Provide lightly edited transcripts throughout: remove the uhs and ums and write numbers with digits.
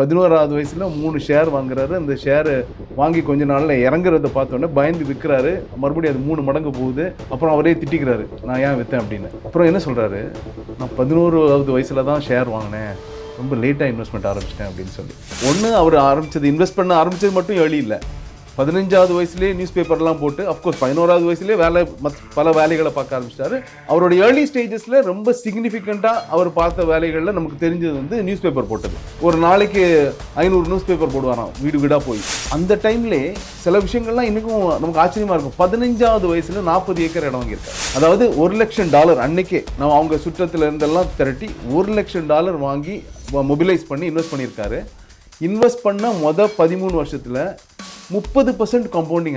11வது வயசுல 3 ஷேர் வாங்குறாரு. அந்த ஷேர் வாங்கி கொஞ்ச நாள்ல இறங்குறத பார்த்தோன்னே பயந்து விற்கிறாரு. மறுபடியும் அது 3 மடங்கு போகுது. அப்புறம் அவரே திட்டிக்கிறாரு, நான் ஏன் விற்றேன் அப்படின்னு. அப்புறம் என்ன சொல்றாரு, நான் 11வது வயசுல தான் ஷேர் வாங்கினேன், ரொம்ப லேட்டாக இன்வெஸ்ட்மெண்ட் ஆரம்பிச்சிட்டேன் அப்படின்னு சொல்லி. ஒன்று அவர் இன்வெஸ்ட் பண்ண ஆரம்பிச்சது மட்டும் ஏர்லி இல்லை, 15வது வயசுலேயே நியூஸ் பேப்பர்லாம் போட்டு, அஃப்கோர்ஸ் 11வது வயசுலேயே பல வேலைகளை பார்க்க ஆரம்பிச்சிட்டாரு. அவரோட ஏர்லி ஸ்டேஜஸில் ரொம்ப சிக்னிஃபிகண்ட்டாக அவர் பார்த்த வேலைகளில் நமக்கு தெரிஞ்சது வந்து நியூஸ் பேப்பர் போட்டது. ஒரு நாளைக்கு 500 நியூஸ் பேப்பர் போடுவாராம் வீடு வீடாக போய். அந்த டைம்லேயே சில விஷயங்கள்லாம் இன்றைக்கும் நமக்கு ஆச்சரியமாக இருக்கும். 15வது வயசில் 40 ஏக்கர் இடம் வாங்கியிருக்காரு. அதாவது $1,00,000 அன்னைக்கே நம்ம அவங்க சுற்றத்தில் இருந்தெல்லாம் திரட்டி $1,00,000 வாங்கி மொபிலைஸ் பண்ணி இன்வெஸ்ட் பண்ணியிருக்காரு. இன்வெஸ்ட் பண்ண 13 வருஷத்தில் 30% காம்பவுண்டிங்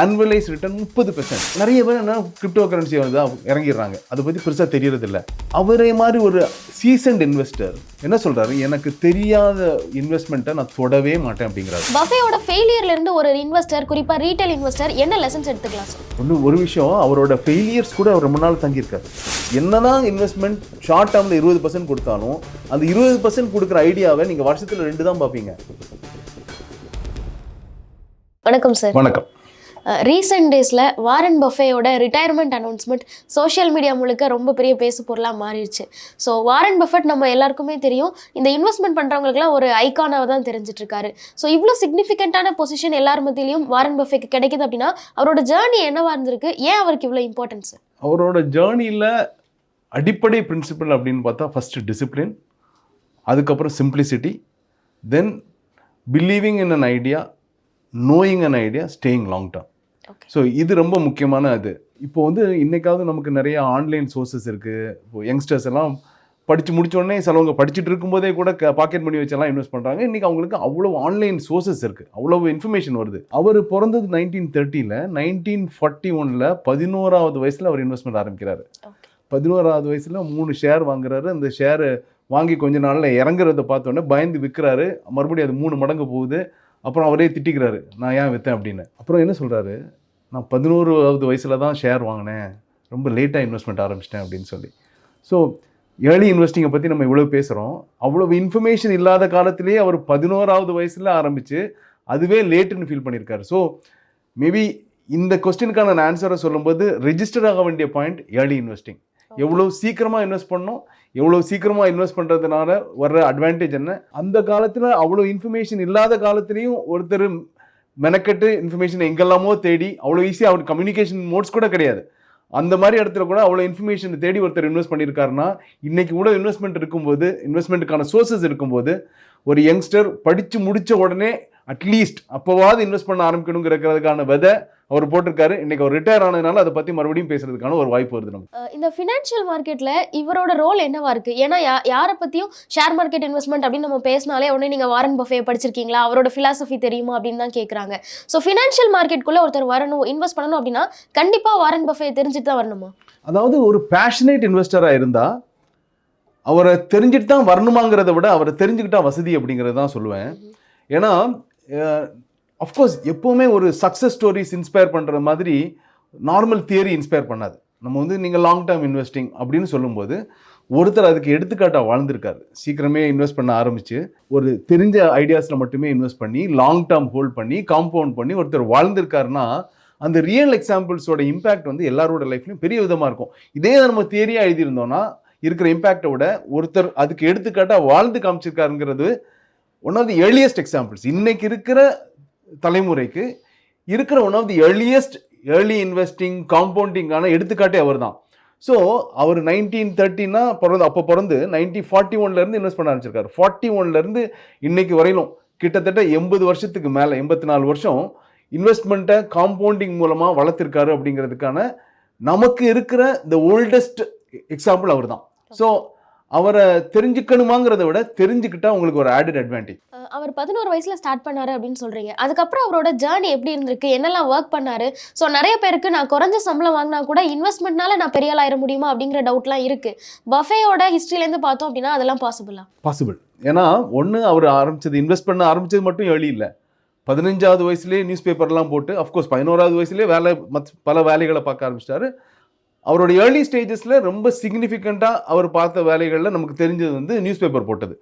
ஆனுவலைஸ் ரிட்டர்ன் 30%. நிறைய பேர் என்ன கிரிப்டோ கரன்சி வந்து இறங்கிடுறாங்க, அதை பற்றி பெருசாக தெரியறதில்ல. அவரே மாதிரி ஒரு சீசன்ட் இன்வெஸ்டர் என்ன சொல்றாரு, எனக்கு தெரியாத இன்வெஸ்ட்மெண்ட்டை நான் தொடவே மாட்டேன் அப்படிங்கிறாரு. பஃபேயோட ஃபெயிலியர்ல இருந்து ஒரு இன்வெஸ்டர், குறிப்பா ரீட்டைல் இன்வெஸ்டர் என்ன லெசன்ஸ் எடுத்துக்கலாம் சார்? ஒரு விஷயம், அவரோட ஃபெயிலியர்ஸ் கூட அவர் ரொம்ப நாள் தங்கியிருக்காரு. என்னதான் இன்வெஸ்ட்மெண்ட் ஷார்ட் டேர்ம்ல 20% கொடுத்தாலும் அந்த 20% கொடுக்குற ஐடியாவை நீங்க வருஷத்துல 2 தான் பார்ப்பீங்க. வணக்கம் சார். வணக்கம். ரீசெண்ட் டேஸில் வாரன் பஃபேயோட ரிட்டையர்மெண்ட் அனௌன்ஸ்மெண்ட் சோஷியல் மீடியா முழுக்க ரொம்ப பெரிய பேசு பொருளாக மாறிடுச்சு. ஸோ வாரன் பஃபெட் நம்ம எல்லாருக்குமே தெரியும், இந்த இன்வெஸ்ட்மெண்ட் பண்ணுறவங்களுக்குலாம் ஒரு ஐக்கானாக தான் தெரிஞ்சிட்டு இருக்காரு. ஸோ இவ்வளோ சிக்னிஃபிகண்ட்டான பொசிஷன் எல்லார் மத்தியிலையும் வாரன் பஃபேக்கு கிடைக்குது அப்படின்னா அவரோட ஜேர்னி என்னவா இருந்திருக்கு, ஏன் அவருக்கு இவ்வளோ இம்பார்ட்டன்ஸ்? அவரோட ஜேர்னியில் அடிப்படை பிரின்சிபல் அப்படின்னு பார்த்தா ஃபர்ஸ்ட் டிசிப்ளின், அதுக்கப்புறம் simplicity, then believing in an idea, knowing an idea, staying long term. So இது ரொம்ப முக்கியமான அது. இப்போ வந்து இன்னைக்காவது நமக்கு நிறைய ஆன்லைன் சோர்சஸ் இருக்குது. இப்போ யங்ஸ்டர்ஸ் எல்லாம் படித்து முடித்தோடனே சிலவங்க படிச்சுட்டு இருக்கும்போதே கூட பாக்கெட் மணி வச்செல்லாம் இன்வெஸ்ட் பண்ணுறாங்க. இன்றைக்கி அவங்களுக்கு அவ்வளோ ஆன்லைன் சோர்சஸ் இருக்குது, அவ்வளோ இன்ஃபர்மேஷன் வருது. அவர் பிறந்தது 1930ல், 1941ல் 11வது வயசில் அவர் இன்வெஸ்ட்மெண்ட் ஆரம்பிக்கிறாரு. 11வது வயசில் 3 ஷேர் வாங்குறாரு. அந்த ஷேர் வாங்கி கொஞ்ச நாளில் இறங்குறத பார்த்தோன்னே பயந்து விற்கிறாரு. மறுபடியும் அது 3 மடங்கு போகுது. அப்புறம் அவரே திட்டிக்கிறாரு, நான் ஏன் விற்றேன் அப்படின்னு. அப்புறம் என்ன சொல்கிறாரு, நான் 11வது வயசில் தான் ஷேர் வாங்கினேன், ரொம்ப லேட்டாக இன்வெஸ்ட்மெண்ட் ஆரம்பிச்சிட்டேன் அப்படின்னு சொல்லி. ஸோ ஏர்லி இன்வெஸ்டிங்கை பற்றி நம்ம இவ்வளோ பேசுகிறோம். அவ்வளோ இன்ஃபர்மேஷன் இல்லாத காலத்திலேயே அவர் 11வது வயசில் ஆரம்பித்து அதுவே லேட்டுன்னு ஃபீல் பண்ணியிருக்காரு. ஸோ மேபி இந்த கொஸ்டினுக்கான நான் ஆன்சரை சொல்லும்போது ரெஜிஸ்டர் ஆக வேண்டிய பாயிண்ட் ஏர்லி இன்வெஸ்டிங். எவ்வளோ சீக்கிரமாக இன்வெஸ்ட் பண்ணணும், எவ்வளோ சீக்கிரமாக இன்வெஸ்ட் பண்ணுறதுனால வர்ற அட்வான்டேஜ் என்ன. அந்த காலத்தில் அவ்வளோ இன்ஃபர்மேஷன் இல்லாத காலத்துலேயும் ஒருத்தர் மெனக்கெட்டு இன்ஃபர்மேஷனை எங்கெல்லாமோ தேடி, அவ்வளோ ஈஸியாக அவர் கம்யூனிகேஷன் மோட்ஸ் கூட கிடையாது, அந்த மாதிரி இடத்துல கூட அவ்வளோ இன்ஃபர்மேஷன் தேடி ஒருத்தர் இன்வெஸ்ட் பண்ணியிருக்காருன்னா, இன்றைக்கி கூட இன்வெஸ்ட்மெண்ட் இருக்கும்போது, இன்வெஸ்ட்மெண்ட்டுக்கான சோர்சஸ் இருக்கும்போது, ஒரு யங்ஸ்டர் படித்து முடித்த உடனே அட்லீஸ்ட் அப்போவாது இன்வெஸ்ட் பண்ண ஆரம்பிக்கணுங்கிறதுக்கான விதை அவர் போட்டிருக்காரு. இன்னைக்கு அவர் ரிட்டையர் ஆனதுனால அதை பற்றி மறுபடியும் பேசுறதுக்கான ஒரு வாய்ப்பு வருது நமக்கு. இந்த ஃபினான்ஷியல் மார்க்கெட்டில் இவரோட ரோல் என்னவா இருக்கு? ஏன்னா யாரை பற்றியும் ஷேர் மார்க்கெட் இன்வெஸ்ட்மெண்ட் அப்படின்னு நம்ம பேசினாலே உடனே நீங்கள் வாரன் பஃபே படிச்சிருக்கீங்களா, அவரோட ஃபிலாசபி தெரியுமா அப்படின்னு தான் கேட்குறாங்க. ஸோ ஃபினான்ஷியல் மார்க்கெட்டுக்குள்ளே ஒருத்தர் வரணும், இன்வெஸ்ட் பண்ணணும் அப்படின்னா கண்டிப்பாக வாரன் பஃபே தெரிஞ்சுட்டு தான் வரணுமா? அதாவது ஒரு பேஷனேட் இன்வெஸ்டராக இருந்தால் அவரை தெரிஞ்சுட்டு தான் வரணுமாங்கிறத விட அவரை தெரிஞ்சுக்கிட்டா வசதி அப்படிங்கிறது தான் சொல்லுவேன். ஏன்னா அஃப்கோர்ஸ் எப்போவுமே ஒரு சக்ஸஸ் ஸ்டோரிஸ் இன்ஸ்பயர் பண்ணுற மாதிரி நார்மல் தியரி இன்ஸ்பயர் பண்ணாது. நம்ம வந்து நீங்கள் லாங் டேர்ம் இன்வெஸ்டிங் அப்படின்னு சொல்லும்போது ஒருத்தர் அதுக்கு எடுத்துக்காட்டாக வாழ்ந்திருக்காரு. சீக்கிரமே இன்வெஸ்ட் பண்ண ஆரம்பித்து ஒரு தெரிஞ்ச ஐடியாஸில் மட்டுமே இன்வெஸ்ட் பண்ணி லாங் டேர்ம் ஹோல்ட் பண்ணி காம்பவுண்ட் பண்ணி ஒருத்தர் வாழ்ந்திருக்காருன்னா அந்த ரியல் எக்ஸாம்பிள்ஸோட இம்பேக்ட் வந்து எல்லாரோட லைஃப்லையும் பெரிய விதமாக இருக்கும். இதே நம்ம தியரியாக எழுதியிருந்தோம்னா இருக்கிற இம்பேக்டை விட ஒருத்தர் அதுக்கு எடுத்துக்காட்டாக வாழ்ந்து காமிச்சிருக்காருங்கிறது one of the earliest examples. இன்னைக்கு இருக்கிற தலைமுறைக்கு இருக்கிற one of the early investing காம்பவுண்டிங்கான எடுத்துக்காட்டே அவர் தான். ஸோ அவர் 1930னா அப்போ பிறந்து 1941லேருந்து இன்வெஸ்ட் பண்ண ஆரம்பிச்சிருக்காரு. 41லேருந்து இன்னைக்கு வரையிலும் கிட்டத்தட்ட 80 வருஷத்துக்கு மேலே, 84 வருஷம் இன்வெஸ்ட்மெண்ட்டை காம்பவுண்டிங் மூலமாக வளர்த்திருக்காரு. அப்படிங்கிறதுக்கான நமக்கு இருக்கிற த ஓல்டஸ்ட் எக்ஸாம்பிள் அவர் தான். ஸோ அவரை தெரிஞ்சுக்கணுமாங்கிறத விட தெரிஞ்சுக்கிட்டா உங்களுக்கு ஒரு ஆடட் அட்வான்டேஜ். அவர் 11 வயசுல ஸ்டார்ட் பண்ணாரு அப்படின்னு சொல்றீங்க. அதுக்கப்புறம் அவரோட ஜேர்னி எப்படி இருந்திருக்கு, என்னெல்லாம் ஒர்க் பண்ணாரு? ஸோ நிறைய பேருக்கு நான் குறைஞ்ச சம்பளம் வாங்கினா கூட இன்வெஸ்ட்மெண்ட்னால நான் பெரிய ஆள் ஆயிட முடியுமா அப்படிங்கிற டவுட்லாம் இருக்கு. பஃபேயோட ஹிஸ்ட்ரியிலேருந்து பார்த்தோம் அப்படின்னா அதெல்லாம் பாசிபிள். ஏன்னா ஒன்று அவர் இன்வெஸ்ட் பண்ண ஆரம்பிச்சது மட்டும் ஏர்லி இல்லை, 15வது வயசுலேயே நியூஸ் பேப்பர்லாம் போட்டு, அஃப்கோர்ஸ் 11வது வயசுலேயே பல வேலைகளை பார்க்க ஆரம்பிச்சிட்டாரு. அவரோட ஏர்லி ஸ்டேஜஸில் ரொம்ப சிக்னிஃபிகண்ட்டாக அவர் பார்த்த வேலைகளில் நமக்கு தெரிஞ்சது வந்து நியூஸ் பேப்பர் போட்டது.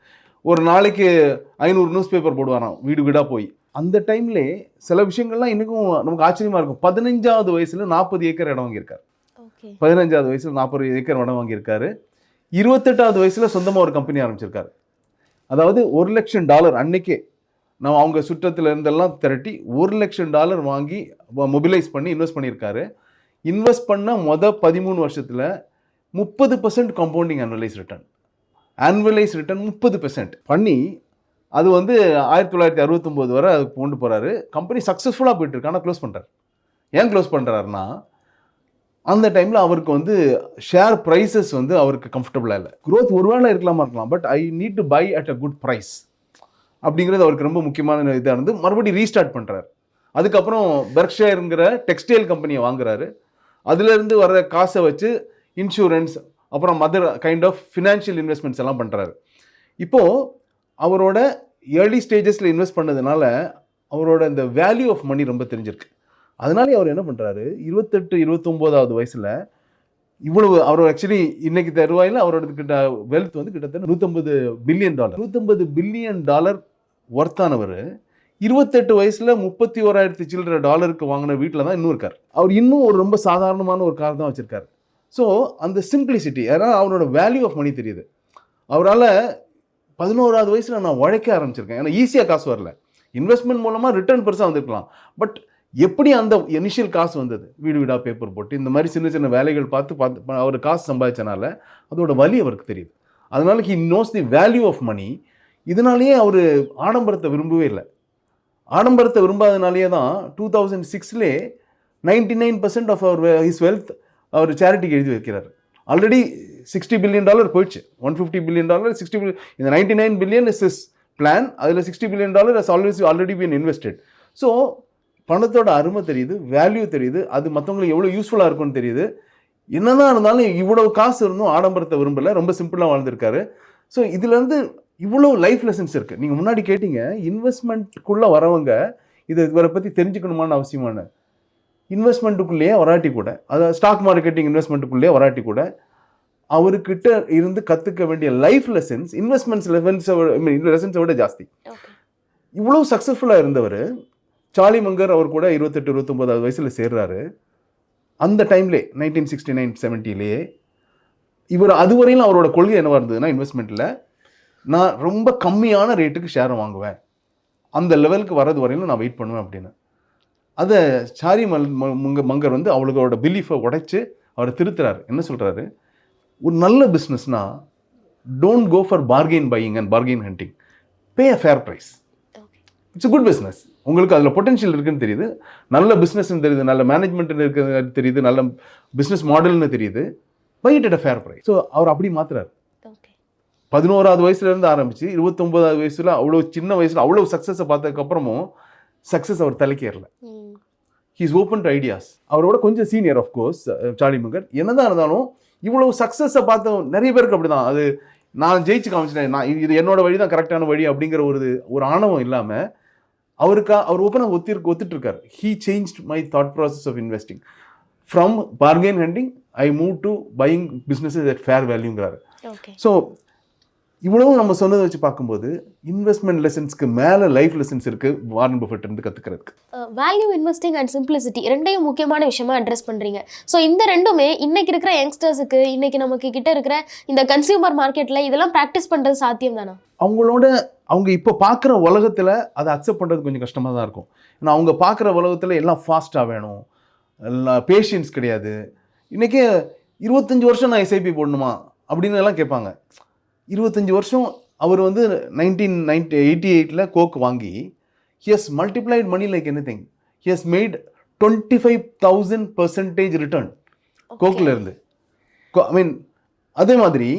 ஒரு நாளைக்கு 500 நியூஸ் பேப்பர் போடுவாராம் வீடு வீடாக போய். அந்த டைம்லே சில விஷயங்கள்லாம் இன்னைக்கும் நமக்கு ஆச்சரியமா இருக்கும். 15வது வயசுல 40 ஏக்கர் இடம் வாங்கியிருக்காரு. 15வது வயசுல 40 ஏக்கர் இடம் வாங்கியிருக்காரு. 28வது வயசுல சொந்தமாக ஒரு கம்பெனி ஆரம்பிச்சிருக்காரு. அதாவது $1,00,000 அன்னைக்கே நான் அவங்க சுற்றத்துல இருந்தெல்லாம் திரட்டி $1,00,000 வாங்கி மொபிலைஸ் பண்ணி இன்வெஸ்ட் பண்ணியிருக்காரு. இன்வெஸ்ட் பண்ண 13 வருஷத்துல 30% compounding annualised return. Annualised return 30% பண்ணி அது வந்து 1969 வரை அது கொண்டு போறாரு. கம்பெனி சக்ஸஸ்ஃபுல்லாக போயிட்டு இருக்கு. ஆனால் க்ளோஸ் பண்றாரு. ஏன் க்ளோஸ் பண்றாருன்னா அந்த டைம்ல அவருக்கு வந்து ஷேர் ப்ரைஸஸ் வந்து அவருக்கு கம்ஃபர்டபுளாக இல்லை. க்ரோத் ஒருவேளை இருக்கலாம், but I need to buy at a good price அப்படிங்கிறது அவருக்கு ரொம்ப முக்கியமான இதாக இருந்து மறுபடியும் ரீஸ்டார்ட் பண்ணுறாரு. அதுக்கப்புறம் பெர்க்ஷயருங்கிற டெக்ஸ்டைல் கம்பெனியை வாங்குறாரு. அதுலேருந்து வர காசை வச்சு இன்சூரன்ஸ் அப்புறம் mother kind of financial investments எல்லாம் பண்ணுறாரு. இப்போது அவரோட ஏர்லி ஸ்டேஜஸில் இன்வெஸ்ட் பண்ணதுனால அவரோட இந்த வேல்யூ ஆஃப் மணி ரொம்ப தெரிஞ்சிருக்கு. அதனாலே அவர் என்ன பண்ணுறாரு, 28-29வது வயசில் இவ்வளவு அவர் ஆக்சுவலி இன்னைக்கு தருவாயில் அவரோட வெல்த் வந்து கிட்டத்தட்ட $150 பில்லியன். $150 பில்லியன் ஒர்த்தானவர் 28 வயசுல 31,000 சில்லற டாலருக்கு வாங்கின வீட்டில் தான் இன்னும் இருக்கார். அவர் இன்னும் ஒரு ரொம்ப சாதாரணமான ஒரு கார் தான் வச்சிருக்காரு. ஸோ அந்த சிம்பிளிசிட்டி, ஏன்னா அவரோட வேல்யூ ஆஃப் மணி தெரியுது. அவரால் 11வது வயசில் நான் உழைக்க ஆரம்பிச்சிருக்கேன். ஏன்னா ஈஸியாக காசு வரல, இன்வெஸ்ட்மெண்ட் மூலமாக ரிட்டர்ன் பெருசாக வந்திருக்கலாம். பட் எப்படி அந்த இனிஷியல் காசு வந்தது, வீடு வீடாக பேப்பர் போட்டு இந்த மாதிரி சின்ன சின்ன வேலைகள் பார்த்து அவர் காசு சம்பாதிச்சனால அதோட வலி அவருக்கு தெரியுது. அதனால he knows the value of money. இதனாலேயே அவர் ஆடம்பரத்தை விரும்பவே இல்லை. ஆடம்பரத்தை விரும்பாதனாலேயே தான் 2006 99% ஆஃப் அவர் ஹிஸ் வெல்த் அவர் சேரிட்டிக்கு எழுதி வைக்கிறார். ஆல்ரெடி $60 பில்லியன் போயிடுச்சு. $150 பில்லியன், $60 பில்லியன். இந்த $99 பில்லியன் இஸ் இஸ் பிளான். அதில் $60 billion has already been invested. So பணத்தோட அருமை தெரியுது, வேல்யூ தெரியுது, அது மற்றவங்களுக்கு எவ்வளோ யூஸ்ஃபுல்லாக இருக்கும்னு தெரியுது. என்னதான் இருந்தாலும் இவ்வளவு காசு இருந்தும் ஆடம்பரத்தை விரும்பலை, ரொம்ப சிம்பிளாக வாழ்ந்திருக்காரு. ஸோ இதுலேருந்து இவ்வளோ லைஃப் லெசன்ஸ் இருக்குது. நீங்கள் முன்னாடி கேட்டீங்க இன்வெஸ்ட்மெண்ட்டுக்குள்ளே வரவங்க இவரை பற்றி தெரிஞ்சுக்கணுமான அவசியமான. இன்வெஸ்ட்மெண்ட்டுக்குள்ளேயே வராட்டி கூட, அதாவது ஸ்டாக் மார்க்கெட்டிங் இன்வெஸ்ட்மெண்ட்டுக்குள்ளேயே வராட்டி கூட அவர்கிட்ட இருந்து கற்றுக்க வேண்டிய லைஃப் லெசன்ஸ் இன்வெஸ்ட்மெண்ட்ஸ் லெசன்ஸை விட ஜாஸ்தி. இவ்வளோ சக்ஸஸ்ஃபுல்லாக இருந்தவர் சார்லி மங்கர் அவர் கூட 28-29வது வயசில் சேர்றாரு. அந்த டைம்லே 1969-70 இவர் அதுவரையிலும் அவரோட கொள்கை என்னவாக இருந்ததுன்னா, இன்வெஸ்ட்மெண்ட்டில் நான் ரொம்ப கம்மியான ரேட்டுக்கு ஷேரை வாங்குவேன், அந்த லெவலுக்கு வரது வரையிலும் நான் வெயிட் பண்ணுவேன் அப்படின்னு. அதை சாரி மங்கர் வந்து அவங்களோட பிலீஃபை உடைச்சு அவரை திருத்துறாரு. என்ன சொல்கிறாரு, ஒரு நல்ல பிஸ்னஸ்னால் don't go for bargain buying and bargain hunting, pay a fair price. It's good business. உங்களுக்கு அதில் பொட்டன்ஷியல் இருக்குன்னு தெரியுது, நல்ல பிஸ்னஸ்ன்னு தெரியுது, நல்ல மேனேஜ்மெண்ட்னு இருக்கிறது தெரியுது, நல்ல பிஸ்னஸ் மாடல்னு தெரியுது, buy it at a fair price. So அவர் அப்படி மாத்துறாரு. 11வது வயசுலேருந்து ஆரம்பித்து 29வது வயசில் அவ்வளோ சின்ன வயசில் அவ்வளோ சக்ஸஸை பார்த்ததுக்கப்புறமும் சக்ஸஸ் அவர் தலைக்கேறல. He is open to ideas. அவரோட கொஞ்சம் சீனியர் ஆஃப்கோர்ஸ் சார்லி மங்கர். என்னதான் இருந்தாலும் இவ்வளோ சக்ஸஸை பார்த்த நிறைய பேருக்கு அப்படி தான், அது நான் ஜெயிச்சு காமிச்சிட்டேன், நான் இது என்னோட வழி தான் கரெக்டான வழி அப்படிங்கிற ஒரு ஆணவம் இல்லாமல் அவர் ஓப்பனாக ஒத்துட்டு இருக்காரு. He changed my thought process of investing from bargain hunting I move to buying businesses at fair வேல்யூங்கிறாரு. ஸோ இவ்வளவும் நம்ம சொன்னதை வச்சு பார்க்கும்போது இன்வெஸ்ட்மெண்ட் லெசன்ஸ்க்கு மேலே லைஃப் லெசன்ஸ் இருக்குது வாரன் பஃபெட் இருந்து கற்றுக்கிறதுக்கு. வேல்யூ இன்வெஸ்டிங் அண்ட் சிம்பிளிசிட்டி ரெண்டையும் முக்கியமான விஷயமா அட்ரஸ் பண்ணுறீங்க. ஸோ இந்த ரெண்டுமே இன்னைக்கு இருக்கிற யங்ஸ்டர்ஸுக்கு, இன்னைக்கு நமக்கு கிட்ட இருக்கிற இந்த கன்சியூமர் மார்க்கெட்டில் இதெல்லாம் ப்ராக்டிஸ் பண்ணுறது சாத்தியம் தானா? அவங்க இப்போ பார்க்குற உலகத்தில் அதை அக்செப்ட் பண்ணுறது கொஞ்சம் கஷ்டமாக தான் இருக்கும். ஏன்னா அவங்க பார்க்குற உலகத்தில் எல்லாம் ஃபாஸ்ட்டாக வேணும், எல்லாம் பேஷன்ஸ் கிடையாது. இன்றைக்கி 25 வருஷம் நான் எஸ்ஐபி போடணுமா அப்படின்னு எல்லாம் கேட்பாங்க. 25 வருஷம் அவர் வந்து 1988 கோக் வாங்கி he has multiplied money like anything. He has made 25,000% return கோக்கில் இருந்து. ஐ மீன் அதே மாதிரி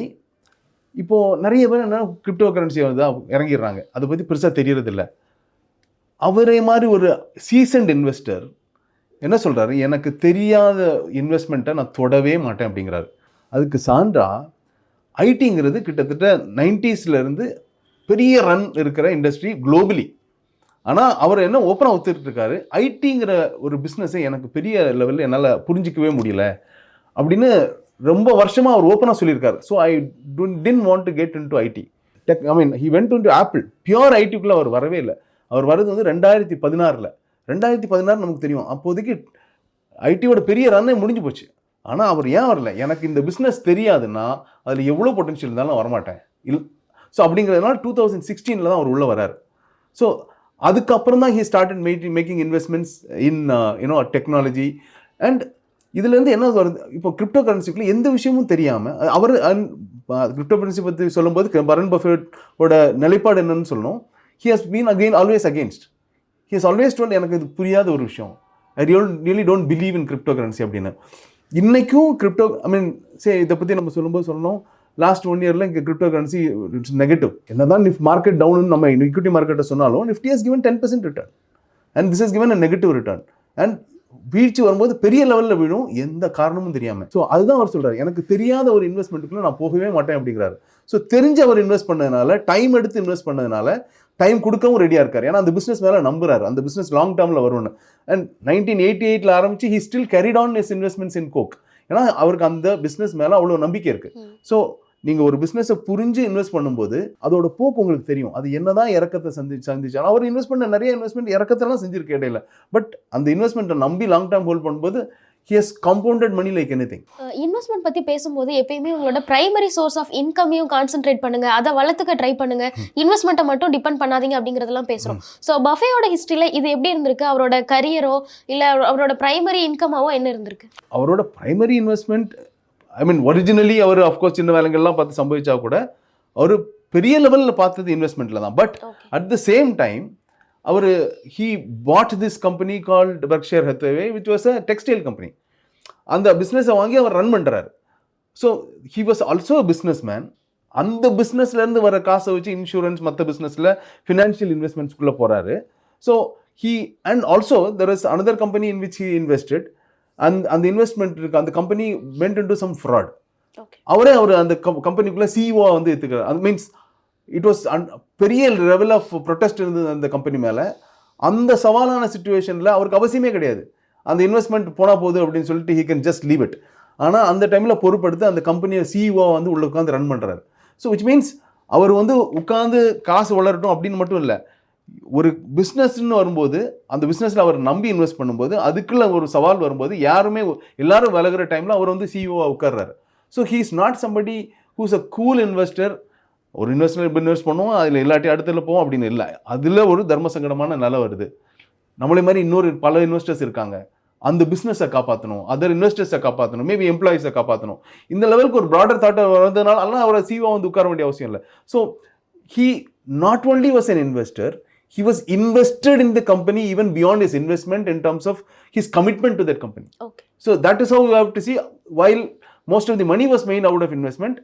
இப்போது நிறைய பேர் என்ன கிரிப்டோ கரன்சி வந்து இறங்கிடுறாங்க, அதை பற்றி பெருசாக தெரியறதில்ல. அவரே மாதிரி ஒரு சீசன்ட் இன்வெஸ்டர் என்ன சொல்கிறாரு, எனக்கு தெரியாத இன்வெஸ்ட்மெண்ட்டை நான் தொடவே மாட்டேன் அப்படிங்கிறாரு. அதுக்கு சான்றா ஐடிங்கிறது கிட்டத்தட்ட 90s இருந்து பெரிய ரன் இருக்கிற இண்டஸ்ட்ரி குளோபலி. ஆனால் அவர் என்ன ஓப்பனாக ஒத்துட்டு இருக்காரு, ஐடிங்கிற ஒரு பிஸ்னஸை எனக்கு பெரிய லெவலில் என்னால் புரிஞ்சிக்கவே முடியல அப்படின்னு ரொம்ப வருஷமாக அவர் ஓப்பனாக சொல்லியிருக்காரு. So I didn't want to get into IT. I mean he went to Apple. Pure ஐடிக்குள்ளே அவர் வரவே இல்லை. அவர் வர்றது வந்து 2016. 2016 நமக்கு தெரியும், அப்போதைக்கு ஐடியோட பெரிய ரன்னே முடிஞ்சு போச்சு. ஆனால் அவர் ஏன் வரல? எனக்கு இந்த பிஸ்னஸ் தெரியாதுன்னா அதில் எவ்வளோ பொட்டன்ஷியல் இருந்தாலும் நான் வரமாட்டேன். ஸோ அப்படிங்கிறதுனால 2016 தான் அவர் உள்ளே வராரு. ஸோ அதுக்கப்புறம் தான் he started making investments in technology. And இதுலேருந்து என்ன வருது, இப்போ கிரிப்டோ கரன்சிக்குள்ள எந்த விஷயமும் தெரியாமல் அவர் கிரிப்டோ கரன்சி பற்றி சொல்லும்போது வாரன் பஃபெட்டோட நிலைப்பாடு என்னன்னு சொல்லணும். He has been always against. He has always told எனக்கு இது புரியாத ஒரு விஷயம், I really don't believe in crypto currency அப்படின்னு. இன்றைக்கும் கிரிப்டோ இதை பற்றி நம்ம சொல்லும்போது சொல்லணும், லாஸ்ட் 1 yearல இங்கே கிரிப்டோ கரன்சி இட்ஸ் நெகட்டிவ். என்னதான் மார்க்கெட் டவுன் நம்ம ஈக்விட்டி மார்க்கெட்டை சொன்னாலும் Nifty has given 10% return and this has given a negative return. And வீழ்ச்சி வரும்போது பெரிய லெவலில் விழும், எந்த காரணமும் தெரியாமல். ஸோ அதுதான் அவர் சொல்கிறார், எனக்கு தெரியாத ஒரு இன்வெஸ்ட்மெண்ட்டுக்குள்ளே நான் போகவே மாட்டேன் அப்படிங்கிறாரு. ஸோ தெரிஞ்சு அவர் இன்வெஸ்ட் பண்ணதுனால, டைம் எடுத்து இன்வெஸ்ட் பண்ணதுனால, டைம் கொடுக்கவும் ரெடியாக இருக்கார். ஏன்னா அந்த பிஸ்னஸ் மேலே நம்புறாரு, அந்த பிஸ்னஸ் லாங் டேர்மில் வரும்னு. அண்ட் 1988 ஆரம்பிச்சு he still carried on is investments in Coke. ஏன்னா அவருக்கு அந்த பிஸ்னஸ் மேலே அவ்வளோ நம்பிக்கை இருக்குது. ஸோ நீங்கள் ஒரு பிஸ்னஸை புரிஞ்சு இன்வெஸ்ட் பண்ணும்போது அதோட போக்கு உங்களுக்கு தெரியும், அது என்னதான் இறக்கத்தை சந்திச்சாலும். அவர் இன்வெஸ்ட் பண்ண நிறைய இன்வெஸ்ட்மெண்ட் இறக்கத்தெல்லாம் செஞ்சிருக்க இடையில. பட் அந்த இன்வெஸ்ட்மெண்ட்டை நம்பி லாங் டேர்ம் ஹோல்ட் பண்ணும்போது he has compounded money like anything. Investment பற்றி பேசும்போது எப்பயுமே உங்களோட பிரைமரி சோர்ஸ் ஆஃப் இன்கமையும் கான்சென்ட்ரேட் பண்ணுங்க, அதை வளர்த்துக்க ட்ரை பண்ணுங்க, இன்வெஸ்ட்மெண்ட்டை மட்டும் டிபெண்ட் பண்ணாதீங்க அப்படிங்கிறதெல்லாம் பேசுகிறோம். ஸோ பஃபேயோட ஹிஸ்ட்ரியில் இது எப்படி இருந்திருக்கு? அவரோட கரியரோ இல்லை அவரோட பிரைமரி இன்கமாவோ என்ன இருந்திருக்கு? அவரோட பிரைமரி இன்வெஸ்ட்மெண்ட் ஒரிஜினலி அவர் அஃப்கோர்ஸ் சின்ன வேலைகள்லாம் பார்த்து சம்பவிச்சா கூட அவர் பெரிய லெவலில் பார்த்தது இன்வெஸ்ட்மெண்ட்டில் தான். But at the same time அவர் he bought this company called Berkshire Hathaway which was a textile company. அந்த பிஸ்னஸை வாங்கி அவர் ரன் பண்ணுறாரு. So he was also a businessman. அந்த பிஸ்னஸ்லேருந்து வர காசை வச்சு இன்சூரன்ஸ் மற்ற பிஸ்னஸில் ஃபினான்ஷியல் இன்வெஸ்ட்மெண்ட்ஸ்குள்ளே போகிறாரு. So and also there is another company in which he invested. அந்த இன்வெஸ்ட்மெண்ட் இருக்கு, அந்த company went into some fraud. அவர் அந்த கம்பெனிக்குள்ளே சிஇஓ வந்து எடுத்துக்கிறார். அது மீன்ஸ் இட் வாஸ் பெரிய லெவல் ஆஃப் ப்ரொட்டஸ்ட் இருந்தது அந்த கம்பெனி மேலே. அந்த சவாலான சுச்சுவேஷனில் அவருக்கு அவசியமே கிடையாது, அந்த இன்வெஸ்ட்மெண்ட் போனால் போகுது அப்படின்னு சொல்லிட்டு he can just leave it. ஆனால் அந்த டைமில் பொறுப்படுத்து அந்த கம்பெனியை சிஇஓ வந்து உள்ள உட்காந்து ரன் பண்ணுறாரு. ஸோ விச் மீன்ஸ் அவர் வந்து உட்காந்து காசு வளரட்டும் அப்படின்னு மட்டும் இல்லை, ஒரு பிஸ்னஸ்ன்னு வரும்போது அந்த பிஸ்னஸில் அவர் நம்பி இன்வெஸ்ட் பண்ணும்போது அதுக்குள்ள ஒரு சவால் வரும்போது எல்லாரும் விலகிற டைமில் அவர் வந்து சிஇஓவாக உட்கார்றாரு. So he is not somebody who is a cool investor. ஒரு இன்வெஸ்ட் பண்ணுவோம், அதில் இல்லாட்டி அடுத்ததில் போவோம் அப்படின்னு இல்லை. அதில் ஒரு தர்ம சங்கடமான நிலை வருது. நம்மளே மாதிரி இன்னொரு பல இன்வெஸ்டர்ஸ் இருக்காங்க, அந்த பிஸ்னஸை காப்பாற்றணும், அதர் இன்வெஸ்டர்ஸை காப்பாற்றணும், மேபி எம்ப்ளாயிஸை காப்பாற்றணும். இந்த லெவலுக்கு ஒரு ப்ராடர் தாட்டை வந்ததுனால அதெல்லாம் அவரை சிஓ வந்து உட்கார வேண்டிய அவசியம் இல்லை. So he not only was an investor, he was invested in the company even beyond his investment in terms of his commitment to that company. Okay. So that is how you have to see, while most of the money was made out of investment,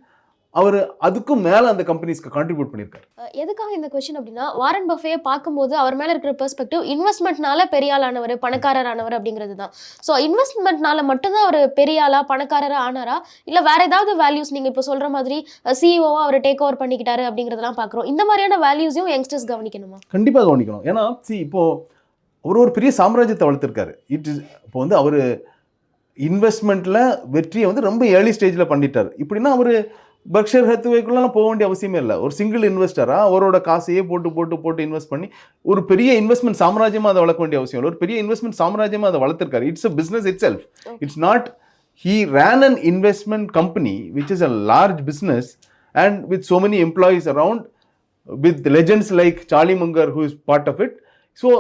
அவர் அதுக்கும் மேலே அந்த கம்பெனிஸ்க்கு contribute பண்ணியிருக்காரு. எதுக்காக இந்த question அப்படின்னா, Warren buffet பார்க்கும்போது அவர் மேலே இருக்கிற பெர்ஸ்பெக்டிவ் இன்வெஸ்ட்மெண்ட்னால பெரிய ஆளானவர், பணக்காரரானவர் அப்படிங்கிறது தான். ஸோ இன்வெஸ்ட்மெண்ட்னால மட்டும்தான் அவர் பெரிய ஆளா பணக்காரராக ஆனாரா, இல்லை வேற ஏதாவது வேல்யூஸ் நீங்கள் இப்போ சொல்கிற மாதிரி சிஇஓவா அவர் டேக் ஓவர் பண்ணிக்கிட்டாரு அப்படிங்கிறதெல்லாம் பார்க்குறோம். இந்த மாதிரியான வேல்யூஸையும் யங்ஸ்டர்ஸ் கவனிக்கணுமா? கண்டிப்பாக கவனிக்கணும். ஏன்னா இப்போது அவர் ஒரு பெரிய சாம்ராஜ்யத்தை வளர்த்துருக்காரு. இப்போ வந்து அவர் இன்வெஸ்ட்மெண்ட்டில் வெற்றியை வந்து ரொம்ப ஏர்லி ஸ்டேஜில் பண்ணிட்டார். இப்படின்னா அவர் பெர்க்ஷைர் ஹேத்வேக்குள்ளலாம் போக வேண்டிய அவசியமே இல்லை. ஒரு சிங்கிள் இன்வெஸ்டராக அவரோட காசையே போட்டு இன்வெஸ்ட் பண்ணி ஒரு பெரிய இன்வெஸ்ட்மெண்ட் சாம்ராஜ்யமாக அதை வளர்க்க வேண்டிய அவசியம் இல்லை. ஒரு பெரிய இன்வெஸ்ட்மெண்ட் சாம்ராஜ்யமாக அதை வளர்த்துருக்காரு. It's a business itself. It's not he ran an investment company which is a large business and with so many employees around, with legends like Charlie Munger who is part of it. So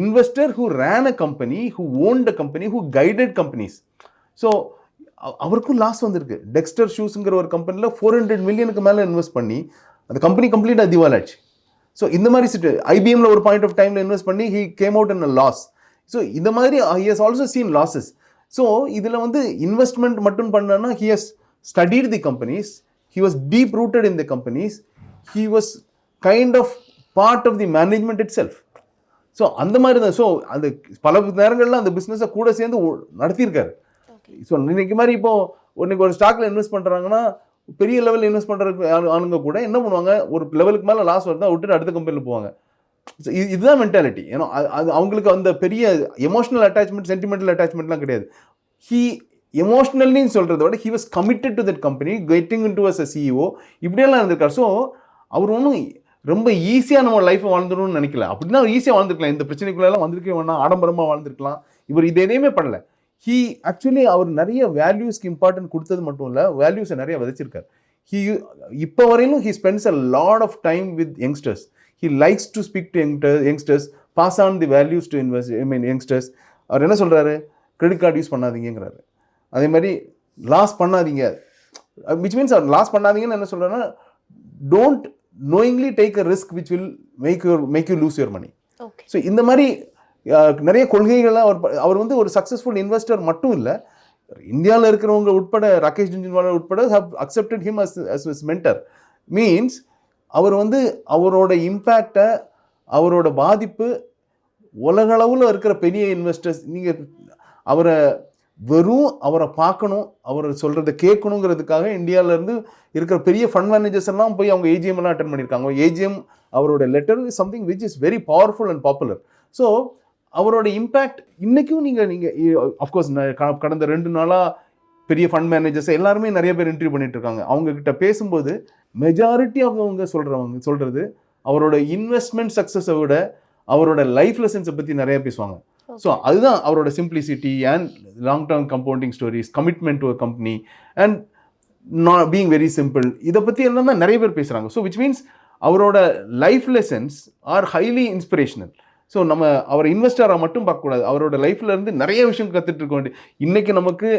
investor who ran a company, who owned a company, who guided companies. So அவருக்கும் loss வந்திருக்கு. Dexter ஷூஸுங்கிற ஒரு கம்பெனியில் 400 மில்லியனுக்கு மேலே invest பண்ணி அந்த company கம்ப்ளீட்டாக திவாலாச்சு. So இந்த மாதிரி ஐபிஎம்ல ஒரு பாயிண்ட் ஆஃப் டைமில் இன்வெஸ்ட் பண்ணி he came out in a loss. So இந்த மாதிரி he has also seen losses. So இதில் வந்து இன்வெஸ்ட்மெண்ட் மட்டும் பண்ணனா he has studied the companies, he was deep rooted in the companies, he was kind of part of the management itself. So அந்த மாதிரி தான். So அந்த பல நேரங்களில் அந்த பிஸ்னஸை கூட சேர்ந்து நடத்தியிருக்காரு. ஸோ இன்னைக்கு மாதிரி இப்போ இன்னைக்கு ஒரு ஸ்டாக்ல இன்வெஸ்ட் பண்ணுறாங்கன்னா பெரிய லெவலில் இன்வெஸ்ட் பண்ணுற ஆளுங்க கூட என்ன பண்ணுவாங்க, ஒரு லெவலுக்கு மேலே லாஸ் வருதா விட்டுட்டு அடுத்த கம்பெனியில் போவாங்க. இதுதான் மென்டாலிட்டி. ஏன்னா அது அவங்களுக்கு அந்த பெரிய எமோஷனல் அட்டாச்மெண்ட், சென்டிமெண்டல் அட்டாச்மெண்ட்லாம் கிடையாது. எமோஷ்னல்னு சொல்கிறத விட he was committed to that company, getting into as a CEO, இப்படியெல்லாம் இருந்திருக்காரு. ஸோ அவர் ஒன்றும் ரொம்ப ஈஸியாக நம்ம லைஃப்பை வாழ்ந்துடணும்னு நினைக்கல. அப்படின்னா ஈஸியாக வாழ்ந்துருக்கலாம், இந்த பிரச்சனைக்குள்ளெல்லாம் வந்திருக்கே வேணாம், ஆடம்பரமாக வாழ்ந்துருக்கலாம். இவர் இது எதையுமே பண்ணல. ஆக்சுவலி அவர் நிறைய வேல்யூஸ்க்கு இம்பார்ட்டன்ட் கொடுத்தது மட்டும் இல்லை, வேல்யூஸை நிறைய விதைச்சிருக்காரு. இப்போ வரையிலும் he spends a lot of time with youngsters. He likes to speak to youngsters, pass on the values to youngsters. அவர் என்ன சொல்கிறாரு, கிரெடிட் கார்டு யூஸ் பண்ணாதீங்கிறாரு. அதே மாதிரி லாஸ் பண்ணாதீங்க, which means அவர் லாஸ் பண்ணாதீங்கன்னு என்ன சொல்கிறாருன்னா, don't knowingly take a risk which will make you lose your money. Okay. So இந்த மாதிரி நிறைய கொள்கைகள்லாம் அவர் வந்து ஒரு சக்ஸஸ்ஃபுல் இன்வெஸ்டர் மட்டும் இல்லை, இந்தியாவில் இருக்கிறவங்க உட்பட, ராகேஷ் ஜுன்ஜுன்வாலா உட்பட have accepted him as his mentor. Means அவர் வந்து அவரோட இம்பேக்டை, அவரோட பாதிப்பு உலகளவில் இருக்கிற பெரிய இன்வெஸ்டர்ஸ், நீங்கள் அவரை பார்க்கணும், அவர் சொல்கிறத கேட்கணுங்கிறதுக்காக இந்தியாவிலேருந்து இருக்கிற பெரிய ஃபண்ட் மேனேஜர்ஸ் எல்லாம் போய் அவங்க ஏஜிஎம் எல்லாம் அட்டன் பண்ணியிருக்காங்க. ஏஜிஎம் அவரோட letter is something which is very powerful and popular. So அவரோட இம்பேக்ட் இன்றைக்கும் நீங்கள் அஃப்கோர்ஸ் கடந்த 2 நாளாக பெரிய ஃபண்ட் மேனேஜர்ஸ் எல்லாருமே நிறைய பேர் இன்டர்வியூ பண்ணிட்டு இருக்காங்க. அவங்கக்கிட்ட பேசும்போது மெஜாரிட்டி ஆஃப் அவங்க சொல்கிறது அவரோட இன்வெஸ்ட்மெண்ட் சக்ஸஸை விட அவரோட லைஃப் லெசன்ஸை பற்றி நிறைய பேசுவாங்க. ஸோ அதுதான் அவரோட simplicity and long term compounding stories, commitment to a company and not being very simple, இதை பற்றி எல்லாம் தான் நிறைய பேர் பேசுகிறாங்க. ஸோ விச் மீன்ஸ் அவரோட life lessons R highly inspirational. So நம்ம அவர் இன்வெஸ்டராக மட்டும் பார்க்கக்கூடாது, அவரோட லைஃப்லேருந்து நிறைய விஷயம் கற்றுட்டு இருக்க வேண்டிய. இன்றைக்கி நமக்கு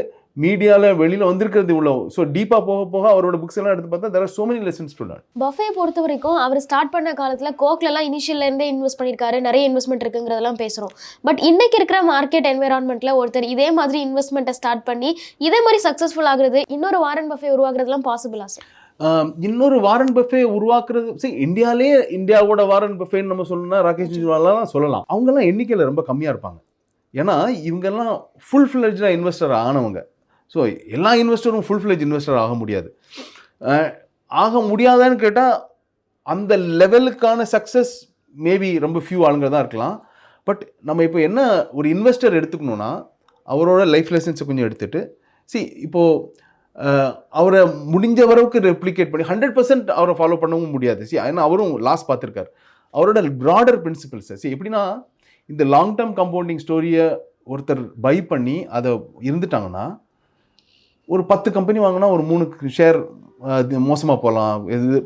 மீடியாவில் வெளியில் வந்திருக்கிறது இவ்வளோ. ஸோ டீப்பாக போக போக அவரோட புக்ஸ் எல்லாம் எடுத்து பார்த்தா there are so many lessons to learn. Buffet பொறுத்த வரைக்கும் அவர் ஸ்டார்ட் பண்ண காலத்தில் கோக்லலாம் இனிஷியல்லேருந்தே இன்வெஸ்ட் பண்ணியிருக்காரு, நிறைய இன்வெஸ்ட்மெண்ட் இருக்குங்கிறதெல்லாம் பேசுகிறோம். பட் இன்னைக்கு இருக்கிற மார்க்கெட் என்வைரான்மெண்ட்டில் ஒருத்தர் இதே மாதிரி இன்வெஸ்ட்மெண்ட்டை ஸ்டார்ட் பண்ணி இதே மாதிரி சக்ஸஸ்ஃபுல் ஆகுறது, இன்னொரு வாரன் பஃபே உருவாக்குறதுலாம் பாசிபிளா சார்? இன்னொரு வாரன் பஃபே உருவாக்குறது, சரி இந்தியாவோட வாரன் பஃபேன்னு நம்ம சொல்லணும்னா ராகேஷ் ஜுன்ஜுன்வாலாலாம் சொல்லலாம். அவங்கெல்லாம் எண்ணிக்கையில் ரொம்ப கம்மியாக இருப்பாங்க. ஏன்னா இவங்கெல்லாம் ஃபுல் ஃப்ளெஜ்டாக இன்வெஸ்டர் ஆனவங்க. ஸோ எல்லா இன்வெஸ்டரும் ஃபுல் ஃப்ளெஜ் இன்வெஸ்டர் ஆக முடியாது. ஆக முடியாதான்னு கேட்டால் அந்த லெவலுக்கான சக்ஸஸ் மேபி ரொம்ப ஃபியூ ஆளுங்க தான் இருக்கலாம். பட் நம்ம இப்போ என்ன ஒரு இன்வெஸ்டர் எடுத்துக்கணுன்னா அவரோட லைஃப் லெசன்ஸை கொஞ்சம் எடுத்துகிட்டு இப்போது அவரை முடிஞ்ச அளவுக்கு ரெப்ளிகேட் பண்ணி 100% அவரை ஃபாலோ பண்ணவும் முடியாது. ஏன்னா அவரும் லாஸ் பார்த்துருக்காரு. அவரோட ப்ராடர் பிரின்சிபல்ஸ் எப்படின்னா, இந்த லாங் டேர்ம் கம்பவுண்டிங் ஸ்டோரியை ஒருத்தர் பை பண்ணி அதை இருந்துட்டாங்கன்னா, ஒரு 10 கம்பெனி வாங்கினா ஒரு 3 ஷேர் மோசமாக போகலாம்.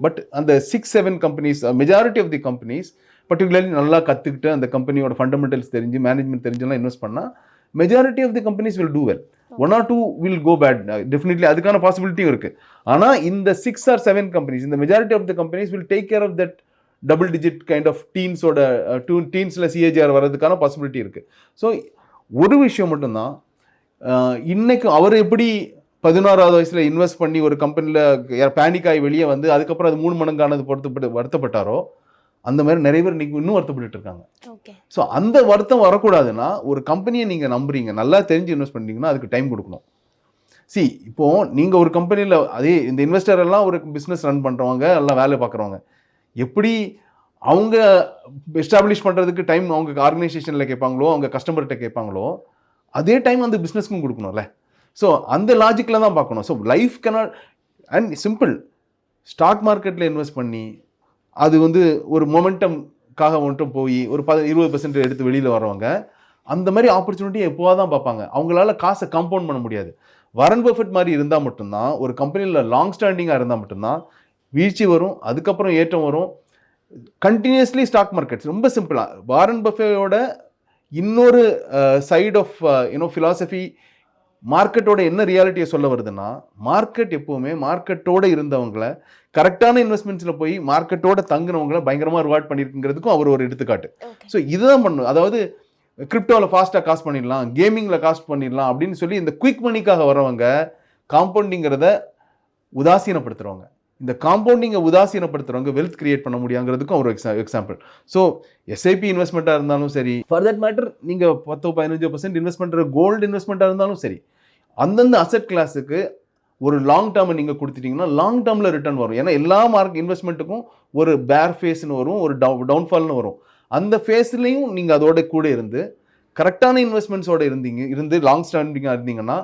பட் அந்த 6-7 companies, majority of the companies particularly நல்லா கற்றுக்கிட்டு அந்த கம்பெனியோட ஃபண்டமெண்டல்ஸ் தெரிஞ்சு மேனேஜ்மெண்ட் தெரிஞ்செல்லாம் இன்வெஸ்ட் பண்ணால் majority of the companies will do well. 1 or 2 will go bad, definitely அதுக்கான பாசிபிலிட்டியும் இருக்குது. ஆனால் இந்த 6 or 7 கம்பெனிஸ், இந்த majority of the companies will take care of that double digit kind of டீன்ஸில் சிஏஜிஆர் வர்றதுக்கான பாசிபிலிட்டி இருக்குது. ஸோ ஒரு விஷயம் மட்டும்தான், இன்னைக்கு அவர் எப்படி 16வது வயசில் இன்வெஸ்ட் பண்ணி ஒரு கம்பெனியில் பேனிக் ஆகி வெளியே வந்து அதுக்கப்புறம் அது 3 மடங்கானது வருத்தப்பட்டாரோ, அந்த மாதிரி நிறைய பேர் இன்னும் வருத்தப்பட்டு இருக்காங்க. ஸோ அந்த வருத்தம் வரக்கூடாதுன்னா ஒரு கம்பெனியை நீங்கள் நம்புறீங்க, நல்லா தெரிஞ்சு இன்வெஸ்ட் பண்ணுறீங்கன்னா அதுக்கு டைம் கொடுக்கணும். இப்போது நீங்கள் ஒரு கம்பெனியில் அதே இந்த இன்வெஸ்டர் எல்லாம் ஒரு பிஸ்னஸ் ரன் பண்ணுறவங்க எல்லாம் வேலை பார்க்குறவங்க, எப்படி அவங்க எஸ்டாப்ளிஷ் பண்ணுறதுக்கு டைம் அவங்க ஆர்கனைசேஷனில் கேட்பாங்களோ, அவங்க கஸ்டமர்கிட்ட கேட்பாங்களோ, அதே டைம் அந்த பிஸ்னஸ்க்கும் கொடுக்கணும்ல. ஸோ அந்த லாஜிக்கில் தான் பார்க்கணும். So life cannot and simple. Stock மார்க்கெட்டில் இன்வெஸ்ட் பண்ணி அது வந்து ஒரு மொமெண்டம்காக மட்டும் போய் ஒரு 20% எடுத்து வெளியில் வரவங்க அந்த மாதிரி ஆப்பர்ச்சுனிட்டி எப்போவாக தான் பார்ப்பாங்க. அவங்களால காசை காம்பவுண்ட் பண்ண முடியாது. வாரன் பஃபெட் மாதிரி இருந்தால் மட்டும்தான், ஒரு கம்பெனியில் லாங் ஸ்டாண்டிங்காக இருந்தால் மட்டும்தான் வீழ்ச்சி வரும், அதுக்கப்புறம் ஏற்றம் வரும். கண்டினியூஸ்லி ஸ்டாக் மார்க்கெட்ஸ் ரொம்ப சிம்பிளாக வாரன் பஃபேயோட இன்னொரு சைட் ஆஃப் ஃபிலாசபி மார்க்கெட்டோட என்ன ரியாலிட்டியை சொல்ல வருதுன்னா, மார்க்கெட் எப்போவுமே மார்க்கெட்டோடு இருந்தவங்களை கரெக்டான இன்வெஸ்ட்மெண்ட்ஸில் போய் மார்க்கெட்டோட தங்குனவங்களை பயங்கரமாக ரிவார்ட் பண்ணியிருக்குங்கிறதுக்கும் அவர் ஒரு எடுத்துக்காட்டு. ஸோ இதுதான் பண்ணணும். அதாவது கிரிப்டோவில் ஃபாஸ்ட்டாக காசு பண்ணிடலாம், கேமிங்கில் காசு பண்ணிடலாம் அப்படின்னு சொல்லி இந்த குயிக் மணிக்காக வரவங்க காம்பவுண்டிங்கிறத உதாசீனப்படுத்துகிறவங்க. இந்த காம்பவுண்டிங்கை உதாசீனப்படுத்துகிறவங்க வெல்த் கிரியேட் பண்ண முடியாங்கிறதுக்கும் ஒரு எக்ஸாம்பிள். ஸோ எஸ்ஐபி இன்வெஸ்ட்மெண்ட்டாக இருந்தாலும் சரி, ஃபார் தட் மேட்டர் நீங்கள் 10-15% இன்வெஸ்ட் பண்ணுற கோல்டு இன்வெஸ்ட்மெண்ட்டாக இருந்தாலும் சரி, அந்தந்த அசெட் கிளாஸுக்கு ஒரு லாங் டேர்மை நீங்கள் கொடுத்துட்டிங்கன்னா லாங் டேர்மில் ரிட்டர்ன் வரும். ஏன்னா எல்லா இன்வெஸ்ட்மெண்ட்டுக்கும் ஒரு பேர் ஃபேஸ்னு வரும், ஒரு டவுன்ஃபால்னு வரும். அந்த ஃபேஸ்லேயும் நீங்கள் அதோட கூட இருந்து கரெக்டான இன்வெஸ்ட்மெண்ட்ஸோடு இருந்து லாங் ஸ்டாண்டிங்காக இருந்தீங்கன்னா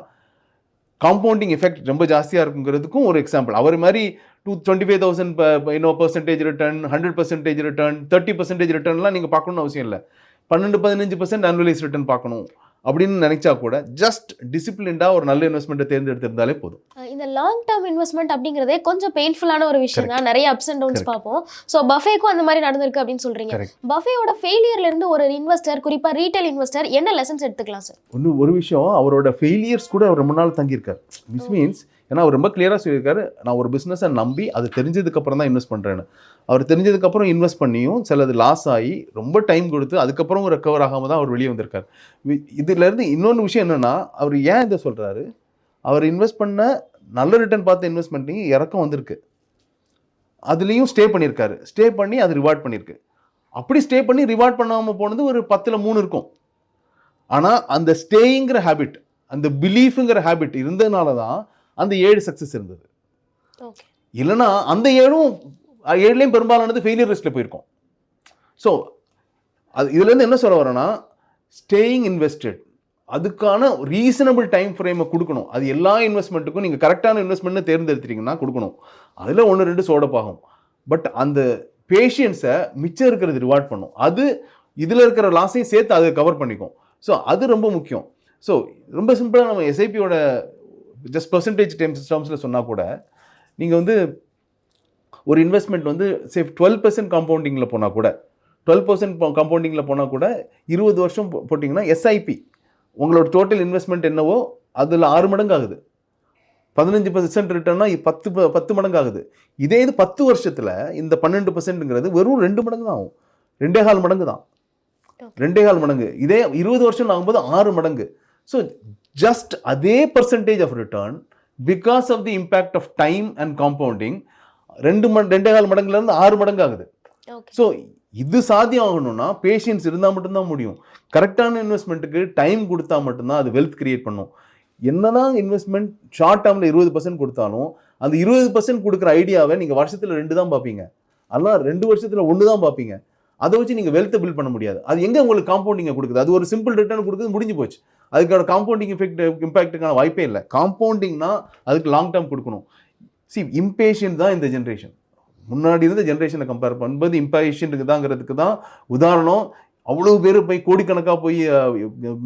காம்பவுண்டிங் எஃபெக்ட் ரொம்ப ஜாஸ்தியாக இருக்குங்கிறதுக்கும் ஒரு எக்ஸாம்பிள். அவர் மாதிரி 25,000 percentage return, 100% return, 30% ரிட்டர்ன்லாம் நீங்கள் பார்க்கணும்னு அவசியம் இல்லை. 12-15% annualized ரிட்டர்ன் பார்க்கணும் அப்படின்னு நினைச்சா கூட ஜஸ்ட் டிசிப்ளின்டாக ஒரு நல்ல இன்வெஸ்ட்மெண்ட்டை தேர்ந்தெடுத்திருந்தாலே போதும். இந்த லாங் டேர்ம் இன்வெஸ்ட்மெண்ட் அப்படிங்கிறதே கொஞ்சம் பெயின்ஃபுல்லான ஒரு விஷயம் தான். நிறைய அப்ஸ் அண்ட் டவுன்ஸ் பார்ப்போம். ஸோ பஃபேக்கும் அந்த மாதிரி நடந்திருக்கு அப்படின்னு சொல்றீங்க. பஃபேயோட ஃபெயிலியர்ல இருந்து ஒரு இன்வெஸ்டர், குறிப்பா ரீட்டைல் இன்வெஸ்டர் என்ன லெசன்ஸ் எடுத்துக்கலாம் சார்? ஒரு விஷயம், அவரோட ஃபெயிலியர்ஸ் கூட அவர் ரொம்ப நாள் தங்கியிருக்காரு. விச் மீன்ஸ், ஏன்னா அவர் ரொம்ப கிளியராக சொல்லியிருக்காரு, நான் ஒரு பிஸ்னஸை நம்பி அது தெரிஞ்சதுக்கப்புறம் தான் இன்வெஸ்ட் பண்ணுறேன்னு. அவர் தெரிஞ்சதுக்கப்புறம் இன்வெஸ்ட் பண்ணியும் சிலது லாஸ் ஆகி ரொம்ப டைம் கொடுத்து அதுக்கப்புறம் ரெக்கவர் ஆகாமல் தான் அவர் வெளியே வந்திருக்காரு. இதுலேருந்து இன்னொன்று விஷயம் என்னென்னா, அவர் ஏன் இதை சொல்கிறாரு, அவர் இன்வெஸ்ட் பண்ண நல்ல ரிட்டர்ன் பார்த்து இன்வெஸ்ட் பண்ணி இறக்கம் வந்திருக்கு, அதுலேயும் ஸ்டே பண்ணியிருக்காரு. ஸ்டே பண்ணி அது ரிவார்ட் பண்ணியிருக்கு. அப்படி ஸ்டே பண்ணி ரிவார்ட் பண்ணாமல் போனது ஒரு 10ல் 3 இருக்கும். ஆனால் அந்த ஸ்டேயிங்கிற ஹேபிட், அந்த பிலீஃபுங்கிற ஹேபிட் இருந்ததுனால தான் அந்த 7 சக்ஸஸ் இருந்தது. இல்லைன்னா அந்த 7லையும் பெரும்பாலானது ஃபெயிலியர் லிஸ்ட்டில் போயிருக்கோம். ஸோ அது இதுலேருந்து என்ன சொல்ல வரேன்னா, ஸ்டேயிங் இன்வெஸ்டட், அதுக்கான ரீசனபிள் டைம் ஃப்ரேமை கொடுக்கணும். அது எல்லா இன்வெஸ்ட்மெண்ட்டுக்கும் நீங்கள் கரெக்டான இன்வெஸ்ட்மெண்ட்னு தேர்ந்தெடுத்துட்டீங்கன்னா கொடுக்கணும். அதில் 1-2 சோடப் ஆகும். பட் அந்த பேஷியன்ஸை மிச்சம் இருக்கிறது ரிவார்ட் பண்ணும். அது இதில் இருக்கிற லாஸையும் சேர்த்து அதை கவர் பண்ணிக்கும். ஸோ அது ரொம்ப முக்கியம். ஸோ ரொம்ப சிம்பிளாக நம்ம எஸ்ஐபியோட ஜஸ்ட் பர்சன்டேஜ் டேர்ம்ஸில் சொன்னால் கூட, நீங்கள் வந்து ஒரு இன்வெஸ்ட்மெண்ட் வந்து சேஃப் 12% காம்பவுண்டிங்கில் போனால் கூட, 12% காம்பவுண்டிங்கில் போனால் கூட 20 வருஷம் போட்டிங்கன்னா எஸ்ஐபி உங்களோட டோட்டல் இன்வெஸ்ட்மெண்ட் என்னவோ அதில் 6 மடங்கு ஆகுது. 15% ரிட்டர்னா 10 மடங்கு ஆகுது. இதே இது 10 வருஷத்தில் இந்த 12%ங்கிறது வெறும் 2 மடங்கு தான் ஆகும். 2.25 மடங்கு தான். 2.25 மடங்கு. இதே 20 வருஷம் ஆகும்போது 6 மடங்கு. ஸோ ஜஸ்ட் அதே percentage of return because of the impact of time and compounding 2.25 மடங்குலேருந்து 6 மடங்கு ஆகுது. ஸோ இது சாத்தியம் ஆகணும்னா பேஷியன்ஸ் இருந்தால் மட்டும்தான் முடியும். கரெக்டான இன்வெஸ்ட்மெண்ட்டுக்கு டைம் கொடுத்தா மட்டும்தான் அது வெல்த் கிரியேட் பண்ணும். என்னதான் இன்வெஸ்ட்மெண்ட் ஷார்ட் டேர்மில் 20% கொடுத்தாலும் அந்த 20% கொடுக்குற ஐடியாவை நீங்கள் வருஷத்தில் 2 தான் பார்ப்பீங்க. அதெல்லாம் 2 வருஷத்தில் 1 தான் பார்ப்பீங்க. அதை வச்சு நீங்கள் வெல்த்தை பில்ட் பண்ண முடியாது. அது எங்கே உங்களுக்கு காம்பவுண்டிங்கை கொடுக்குது? அது ஒரு சிம்பிள் ரிட்டர்ன் கொடுக்குது, முடிஞ்சு போச்சு. அதுக்கான காம்பவுண்டிங் இம்பேக்ட்டுக்கான வாய்ப்பே இல்லை. காம்பவுண்டிங்னா அதுக்கு லாங் டேர்ம் கொடுக்கணும். இம்பேஷியன்ட் தான் இந்த ஜென்ரேஷன். முன்னாடி இருந்த ஜென்ரேஷனை கம்பேர் பண்ணும்போது இம்பேஷியன்ட்டுக்கு தாங்கிறதுக்கு தான் உதாரணம். அவ்வளோ பேர் போய் கோடிக்கணக்காக போய்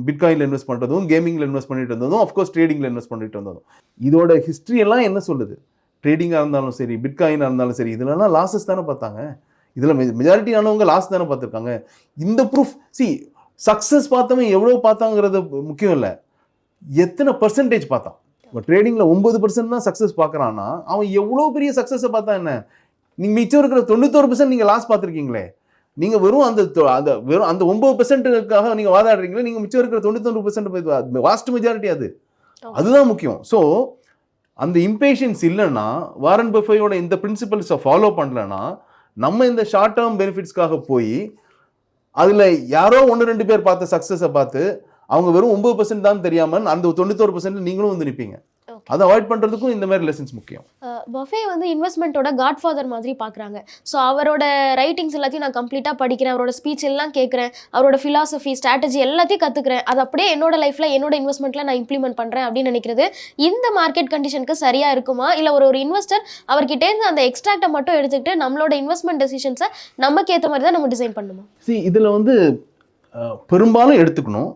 பிட்காயினில் இன்வெஸ்ட் பண்ணுறதும், கேமிங்கில் இன்வெஸ்ட் பண்ணிட்டு இருந்ததும், அஃப்கோர்ஸ் ட்ரேடிங்கில் இன்வெஸ்ட் பண்ணிட்டு இருந்ததும். இதோட ஹிஸ்ட்ரி எல்லாம் என்ன சொல்லுது? ட்ரேடிங்காக இருந்தாலும் சரி, பிட்காயினாக இருந்தாலும் சரி, இதுலலாம் லாஸஸ் தானே பார்த்தாங்க. இதில் மெஜாரிட்டி ஆனவங்க லாஸ் தானே பார்த்துருக்காங்க. இந்த ப்ரூஃப் சக்ஸஸ் பார்த்தவன் எவ்வளோ பார்த்தாங்கிறது முக்கியம் இல்லை, எத்தனை பர்சன்டேஜ் பார்த்தான். இப்போ ட்ரேடிங்கில் 9% தான் சக்ஸஸ் பார்க்குறான்னா அவன் எவ்வளோ பெரிய சக்ஸஸை பார்த்தா என்ன? நீங்கள் மிச்சம் இருக்கிற 91% நீங்கள் லாஸ் பார்த்துருக்கீங்களே. நீங்கள் வெறும் அந்த 9%க்காக நீங்கள் வாதாடுறீங்களே, நீங்கள் மிச்சம் இருக்கிற 99% வாஸ்ட் மெஜாரிட்டி அதுதான் முக்கியம். ஸோ அந்த இம்பேஷன்ஸ் இல்லைன்னா, வாரன் பஃபேயோட இந்த பிரின்சிபல்ஸை ஃபாலோ பண்ணலன்னா, நம்ம இந்த ஷார்ட் டேர்ம் பெனிஃபிட்ஸ்க்காக போய் அதில் யாரோ 1-2 பேர் பார்த்த சக்ஸஸை பார்த்து அவங்க வெறும் 9% தான் தெரியாமல் அந்த 91% நீங்களும் வந்து நிற்பீங்க. அதை அவாய்ட் பண்ணுறதுக்கும் இந்த மாதிரி லெசன்ஸ் முக்கியம். பஃபே வந்து இன்வெஸ்ட்மெண்ட்டோட காட்ஃபாதர் மாதிரி பார்க்குறாங்க. ஸோ அவரோட ரைட்டிங்ஸ் எல்லாத்தையும் நான் கம்ப்ளீட்டாக படிக்கிறேன், அவரோட ஸ்பீச் எல்லாம் கேட்குறேன், அவரோட ஃபிலாசபி, ஸ்ட்ராட்டஜி எல்லாத்தையும் கற்றுக்கிறேன், அது அப்படியே என்னோட லைஃப்பில் என்னோட இன்வெஸ்ட்மெண்ட்டில் நான் இம்ப்ளிமெண்ட் பண்ணுறேன் அப்படின்னு நினைக்கிறது இந்த மார்க்கெட் கண்டிஷனுக்கு சரியாக இருக்குமா? இல்லை ஒரு இன்வெஸ்டர் அவர்கிட்டேருந்து அந்த எக்ஸ்ட்ராக்டை மட்டும் எடுத்துக்கிட்டு நம்மளோட இன்வெஸ்ட்மெண்ட் டெசிஷன்ஸை நமக்கு ஏற்ற மாதிரி தான் நம்ம டிசைன் பண்ணணுமா? இதில் வந்து பெரும்பாலும் எடுத்துக்கணும்.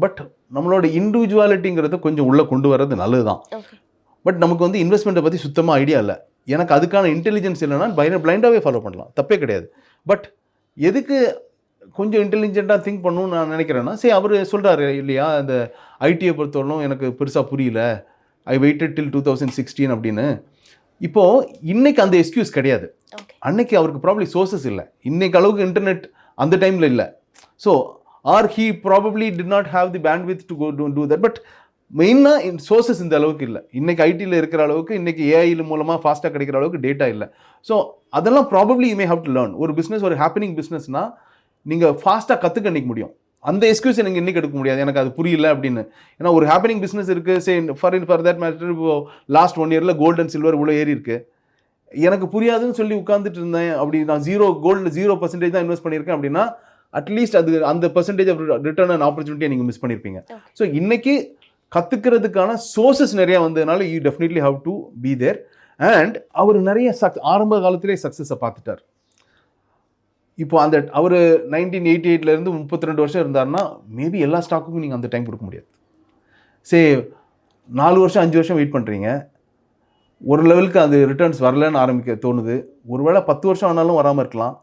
பட் நம்மளோட இண்டிவிஜுவாலிட்டிங்கிறத கொஞ்சம் உள்ளே கொண்டு வர்றது நல்லது தான். பட் நமக்கு வந்து இன்வெஸ்ட்மெண்ட்டை பற்றி சுத்தமாக ஐடியா இல்லை, எனக்கு அதுக்கான இன்டெலிஜென்ஸ் இல்லைன்னா பிளைண்டாகவே ஃபாலோ பண்ணலாம், தப்பே கிடையாது. பட் எதுக்கு கொஞ்சம் இன்டெலிஜென்ட்டாக திங்க் பண்ணணும்னு நான் நினைக்கிறேன்னா, சரி அவர் சொல்கிறாரு இல்லையா, அந்த ஐடியை பொறுத்தவரைக்கும் எனக்கு பெருசாக புரியல, ஐ வெயிட்டட் டில் 2016 அப்படின்னு. இப்போது இன்னைக்கு அந்த எக்ஸ்கியூஸ் கிடையாது. அன்னைக்கு அவருக்கு ப்ராப்ளி சோர்சஸ் இல்லை, இன்னைக்கு அளவுக்கு இன்டர்நெட் அந்த டைமில் இல்லை. So or he probably did not have the bandwidth to go do that. But மெயினாக சோர்சஸ் இந்த அளவுக்கு இல்லை. இன்றைக்கி ஐடியில் இருக்கிற அளவுக்கு, இன்றைக்கி ஏஐ மூலமாக ஃபாஸ்ட்டாக கிடைக்கிற அளவுக்கு டேட்டா இல்லை. ஸோ அதெல்லாம் probably you may have to learn. ஒரு பிஸ்னஸ், ஒரு ஹேப்பனிங் பிஸ்னஸ்னால் நீங்கள் ஃபாஸ்ட்டாக கற்றுக்க நிற்க முடியும். அந்த எக்ஸ்கியூஸ் நீங்கள் இன்றைக்கி எடுக்க முடியாது, எனக்கு அது புரியல அப்படின்னு. ஏன்னா ஒரு ஹேப்பனிங் பிஸ்னஸ் இருக்குது, say for that matter last 1 இயரில் கோல்டு அண்ட் சில்வர் இவ்வளோ ஏறி இருக்குது, எனக்கு புரியாதுன்னு சொல்லி உட்காந்துட்டு இருந்தேன். அப்படி நான் 0% தான் இன்வெஸ்ட் பண்ணியிருக்கேன் அப்படின்னா அட்லீஸ்ட் அது அந்த பர்சன்டேஜ் ஆஃப் ரிட்டர்ன் அண்ட் ஆப்பர்ச்சுனிட்டியை நீங்கள் மிஸ் பண்ணியிருப்பீங்க. ஸோ இன்றைக்கி கற்றுக்கிறதுக்கான சோர்சஸ் நிறையா வந்ததுனால you definitely have to be there. And அவர் நிறைய ஆரம்ப காலத்திலே சக்ஸஸை பார்த்துட்டார். இப்போ அந்த அவர் 1988லேருந்து 32 வருஷம் இருந்தாருன்னா மேபி எல்லா ஸ்டாக்குக்கும் நீங்கள் அந்த டைம் கொடுக்க முடியாது. சரி 4 வருஷம் 5 வருஷம் வெயிட் பண்ணுறீங்க, ஒரு லெவலுக்கு அது ரிட்டர்ன்ஸ் வரலன்னு ஆரம்பிக்க தோணுது. ஒருவேளை 10 வருஷம் ஆனாலும் வராமல் இருக்கலாம்.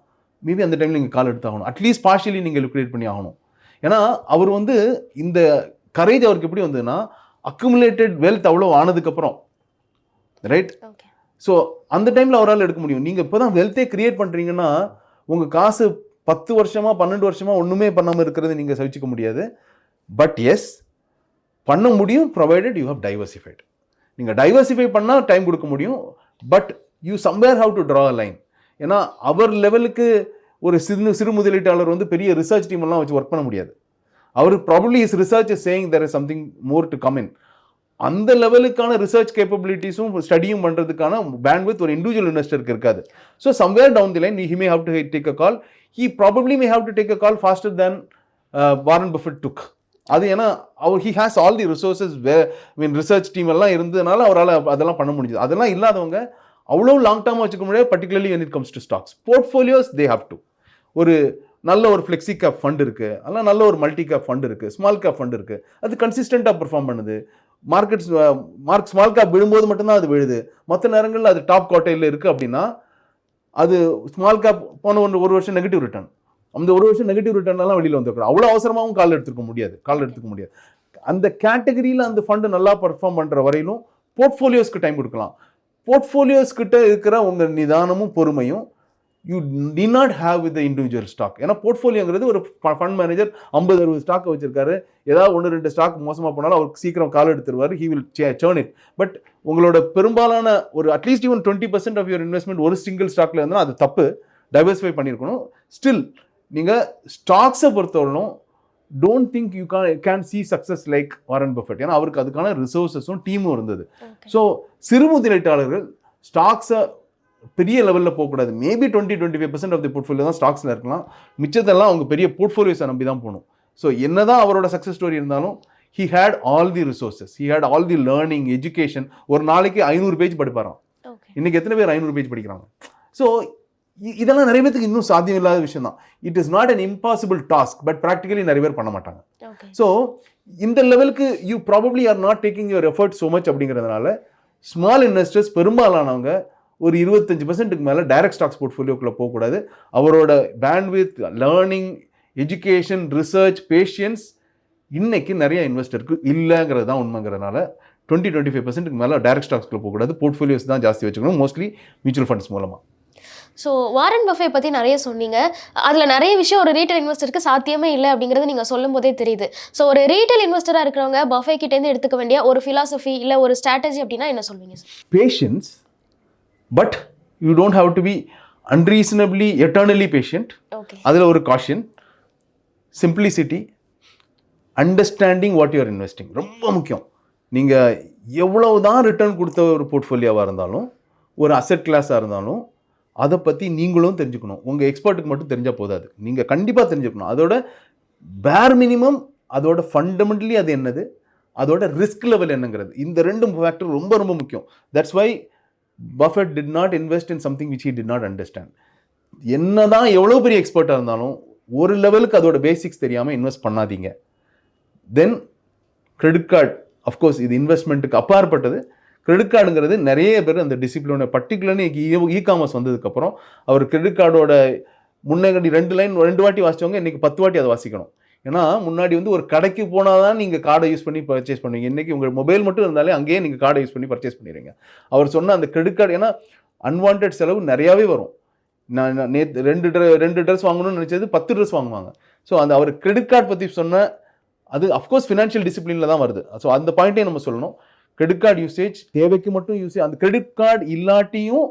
மேபி அந்த டைமில் நீங்கள் கால் எடுத்தாகணும். அட்லீஸ்ட் பார்ஷியலி நீங்கள் லிக்விடேட் பண்ணி ஆகணும். ஏன்னா அவர் வந்து இந்த கரேஜ் அவருக்கு எப்படி வந்ததுன்னா அக்குமுலேட்டட் வெல்த் அவ்வளோ ஆனதுக்கப்புறம், ரைட்? ஸோ அந்த டைமில் அவரால் எடுக்க முடியும். நீங்கள் இப்போ தான் வெல்த்தே கிரியேட் பண்ணுறீங்கன்னா உங்கள் காசு 10 வருஷமாக 12 வருஷமாக ஒன்றுமே பண்ணாமல் இருக்கிறது நீங்கள் சவிச்சிக்க முடியாது. பட் எஸ், பண்ண முடியும் ப்ரொவைடட் யூ ஹவ் டைவர்சிஃபைட். நீங்கள் டைவர்சிஃபை பண்ணால் டைம் கொடுக்க முடியும். But you somewhere have to draw a line. ஏன்னா அவர் லெவலுக்கு ஒரு சிறு முதலீட்டாளர் வந்து பெரிய ரிசர்ச் டீம் எல்லாம் வச்சு ஒர்க் பண்ண முடியாது. அவர் probably is research is saying there is something more to come in. அந்த லெவலுக்கான ரிசர்ச் கேப்பபிலிட்டிஸும் ஸ்டடியும் பண்ணுறதுக்கான பேண்ட்வித் ஒரு இண்டிவிஜுவல் இன்வெஸ்டருக்கு இருக்காது. So somewhere down the line he may have to take a call. He probably may have to take a call faster than Warren Buffett took. அது ஏன்னா அவர் he has all the resources research team எல்லாம் இருந்ததுனால அவரால் அதெல்லாம் பண்ண முடிஞ்சது. அதெல்லாம் இல்லாதவங்க அவ்வளோ லாங் டேர்மாக வச்சுக்க முடியாது. Particularly when it comes to stocks, portfolios they have to. ஒரு நல்ல ஒரு ஃப்ளெக்ஸி கேப் ஃபண்ட் இருக்குது, அதெல்லாம் நல்ல ஒரு மல்டி கேப் ஃபண்ட் இருக்குது, ஸ்மால் கேப் ஃபண்ட் இருக்குது. அது கன்சிஸ்டண்ட்டாக பெர்ஃபார்ம் பண்ணுது. ஸ்மால் கேப் விழும்போது மட்டும்தான் அது விழுது. மற்ற நேரங்களில் அது டாப் குவார்டைலில் இருக்குது அப்படின்னா அது ஸ்மால் கேப் போன ஒரு வருஷம் நெகட்டிவ் ரிட்டர்ன், அந்த ஒரு வருஷம் நெகட்டிவ் ரிட்டர்னெல்லாம் வெளியில் வந்துருக்கும். அவ்வளோ அவசரமாகவும் கால் எடுத்துக்க முடியாது. அந்த கேட்டகரியில் அந்த ஃபண்டு நல்லா பர்ஃபார்ம் பண்ணுற வரையிலும் போர்ட்ஃபோலியோஸ்க்கு டைம் கொடுக்கலாம். போர்ட்ஃபோலியோஸ் கிட்ட இருக்கிற உங்கள் நிதானமும் பொறுமையும் you do not have with the individual stock. ஏன்னா போர்ட்ஃபோலியோங்கிறது ஒரு ஃபண்ட் மேனேஜர் 50-60 ஸ்டாக்கை வச்சிருக்காரு. ஏதாவது 1-2 ஸ்டாக் மோசமாக போனாலும் அவருக்கு சீக்கிரம் கால் எடுத்துருவார். He will churn it. But உங்களோட பெரும்பாலான ஒரு at least even 20% of your investment ஒரு சிங்கிள் ஸ்டாக்ல இருந்தால் அது தப்பு. டைவர்சிஃபை பண்ணியிருக்கணும். ஸ்டில் நீங்கள் ஸ்டாக்ஸை பொறுத்தவரைக்கும் don't think you can see success like Warren Buffett. ஏன்னா அவருக்கு அதுக்கான ரிசோர்ஸஸும் டீமும் இருந்தது. ஸோ சிறு முதலீட்டாளர்கள் ஸ்டாக்ஸை பெரிய லெவலில் போகக்கூடாது. மேபி 20-25% ஆஃப் தி போர்ட்ஃபோலியோ தான் ஸ்டாக்ஸில் இருக்கலாம். மிச்சத்தெல்லாம் அவங்க பெரிய போர்ட்ஃபோலியோஸை நம்பி தான் போகணும். ஸோ என்னதான் அவரோட சக்ஸஸ் ஸ்டோரி இருந்தாலும் he had all the resources, he had all the learning, education. ஒரு நாளைக்கு 500 பேஜ் படிப்பாராம். இன்னைக்கு எத்தனை பேர் 500 பேஜ் படிக்கிறாங்க? ஸோ இதெல்லாம் நிறைய பேருக்கு இன்னும் சாத்தியம் இல்லாத விஷயம் தான். It is not an impossible task, but practically நிறைய பேர் பண்ண மாட்டாங்க. ஸோ இந்த லெவலுக்கு you probably are not taking your effort so much. அப்படிங்கிறதுனால ஸ்மால் இன்வெஸ்டர்ஸ் பெரும்பாலானவங்க ஒரு 25%க்கு மேலே டைரக்ட் ஸ்டாக்ஸ் போர்ட்ஃபோலியோக்குள்ளே போகக்கூடாது. அவரோட bandwidth, learning, education, research, patience இன்னைக்கு நிறைய இன்வெஸ்டருக்கு இல்லைங்கிறது தான் உண்மைங்கிறதுனால 20-25%க்கு மேலே டைரக்ட் ஸ்டாக்ஸ்க்குள்ளே போகக்கூடாது. போர்ட்ஃபோலியோஸ் தான் ஜாஸ்தி வச்சுக்கணும், மோஸ்ட்லி மியூச்சுவல் ஃபண்ட்ஸ் மூலமாக. ஸோ வாரன் பஃபே பற்றி நிறைய சொன்னீங்க. அதில் நிறைய விஷயம் ஒரு ரீட்டைல் இன்வெஸ்டருக்கு சாத்தியமே இல்லை அப்படிங்கிறது நீங்கள் சொல்லும் போதே தெரியுது. ஸோ ஒரு ரீட்டைல் இன்வெஸ்டராக இருக்கிறவங்க பஃபே கிட்டேருந்து எடுத்துக்க வேண்டிய ஒரு ஃபிலாசபி இல்லை ஒரு ஸ்ட்ராட்டஜி அப்படின்னா என்ன சொல்வீங்க sir? Patience, but you don't have to be unreasonably eternally patient. அதில் ஒரு caution, simplicity, understanding what you're investing ரொம்ப முக்கியம். நீங்கள் எவ்வளவு தான் ரிட்டர்ன் கொடுத்த ஒரு போர்ட்ஃபோலியோவாக இருந்தாலும், ஒரு அசெட் கிளாஸாக இருந்தாலும், அதை பற்றி நீங்களும் தெரிஞ்சுக்கணும். உங்கள் எக்ஸ்பர்ட்டுக்கு மட்டும் தெரிஞ்சால் போதாது, நீங்கள் கண்டிப்பாக தெரிஞ்சுக்கணும். அதோட பேர் மினிமம், அதோட ஃபண்டமெண்டலி அது என்னது, அதோட ரிஸ்க் லெவல் என்னங்கிறது, இந்த 2 ஃபேக்டர் ரொம்ப ரொம்ப முக்கியம். That's why Buffett did not invest in something which he did not understand. என்னதான் எவ்வளோ பெரிய எக்ஸ்பர்ட்டாக இருந்தாலும் ஒரு லெவலுக்கு அதோட பேசிக்ஸ் தெரியாமல் இன்வெஸ்ட் பண்ணாதீங்க. தென் கிரெடிட் கார்டு, அஃப்கோர்ஸ் இது இன்வெஸ்ட்மெண்ட்டுக்கு அப்பாற்பட்டது. கிரெடிட் கார்டுங்கிறது நிறைய பேர் அந்த டிசிப்ளினை, பர்டிகுலர்லி இ காமர்ஸ் வந்ததுக்கப்புறம் அவர் கிரெடிட் கார்டோட முன்னாடி 2 வாட்டி வாசிச்சவங்க இன்றைக்கி 10 வாட்டி அதை வாசிக்கணும். ஏன்னா முன்னாடி வந்து ஒரு கடைக்கு போனால் தான் நீங்கள் கார்டை யூஸ் பண்ணி பர்ச்சேஸ் பண்ணுவீங்க. இன்றைக்கி உங்கள் மொபைல் மட்டும் இருந்தாலே அங்கேயே நீங்கள் கார்டை யூஸ் பண்ணி பர்ச்சேஸ் பண்ணிடுறீங்க. அவர் சொன்ன அந்த கிரெடிட் கார்டு, ஏன்னா அன்வான்ட் செலவு நிறையாவே வரும். நான் நேற்று 2 ட்ரெஸ் வாங்கணும்னு நினச்சது 10 ட்ரெஸ் வாங்குவாங்க. ஸோ அந்த அவர் கிரெடிட் கார்டு பற்றி சொன்ன அது அஃப்கோர்ஸ் ஃபினான்ஷியல் டிசிப்ளினில் தான் வருது. ஸோ அந்த பாயிண்ட்டையும் நம்ம சொல்லணும். கிரெடிட் கார்டு யூசேஜ் தேவைக்கு மட்டும் யூசேஜ். அந்த கிரெடிட் கார்டு இல்லாட்டியும்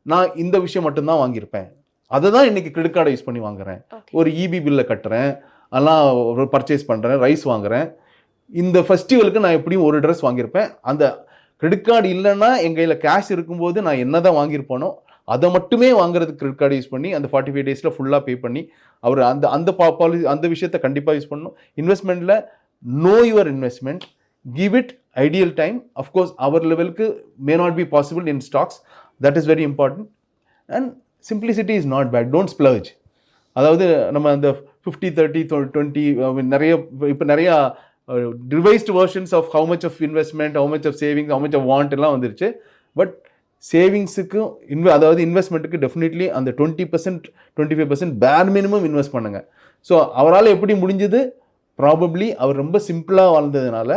நான் இந்த விஷயம் மட்டும்தான் வாங்கியிருப்பேன், அதை தான் இன்றைக்கி கிரெடிட் கார்டை யூஸ் பண்ணி வாங்குறேன். ஒரு இபி பில்லை கட்டுறேன், அதெல்லாம் பர்ச்சேஸ் பண்ணுறேன், ரைஸ் வாங்குறேன். இந்த ஃபெஸ்டிவலுக்கு நான் எப்படியும் ஒரு ட்ரெஸ் வாங்கியிருப்பேன். அந்த கிரெடிட் கார்டு இல்லைன்னா என் கையில் கேஷ் இருக்கும்போது நான் என்ன தான் வாங்கியிருப்பேனோ அதை மட்டுமே வாங்குறதுக்கு கிரெடிட் கார்டு யூஸ் பண்ணி அந்த 45 டேஸில் ஃபுல்லாக பே பண்ணி அவர் அந்த பாலிசி, அந்த விஷயத்தை கண்டிப்பாக யூஸ் பண்ணணும். இன்வெஸ்ட்மெண்ட்டில் know your investment. give it ideal time. Of course our level ku may not be possible in stocks, that is very important. And simplicity is not bad. Don't splurge. அதாவது நம்ம அந்த 50-30-20 நிறைய இப்போ நிறைய revised versions of how much of investment, how much of savings, how much of want எல்லாம் வந்துருச்சு. But சேவிங்ஸுக்கும் அதாவது இன்வெஸ்ட்மெண்ட்டுக்கு definitely அந்த 20%-25% பேர் மினிமம் இன்வெஸ்ட் பண்ணுங்கள். ஸோ அவரால் எப்படி முடிஞ்சது, ப்ராபப்ளி அவர் ரொம்ப சிம்பிளாக வாழ்ந்ததுனால,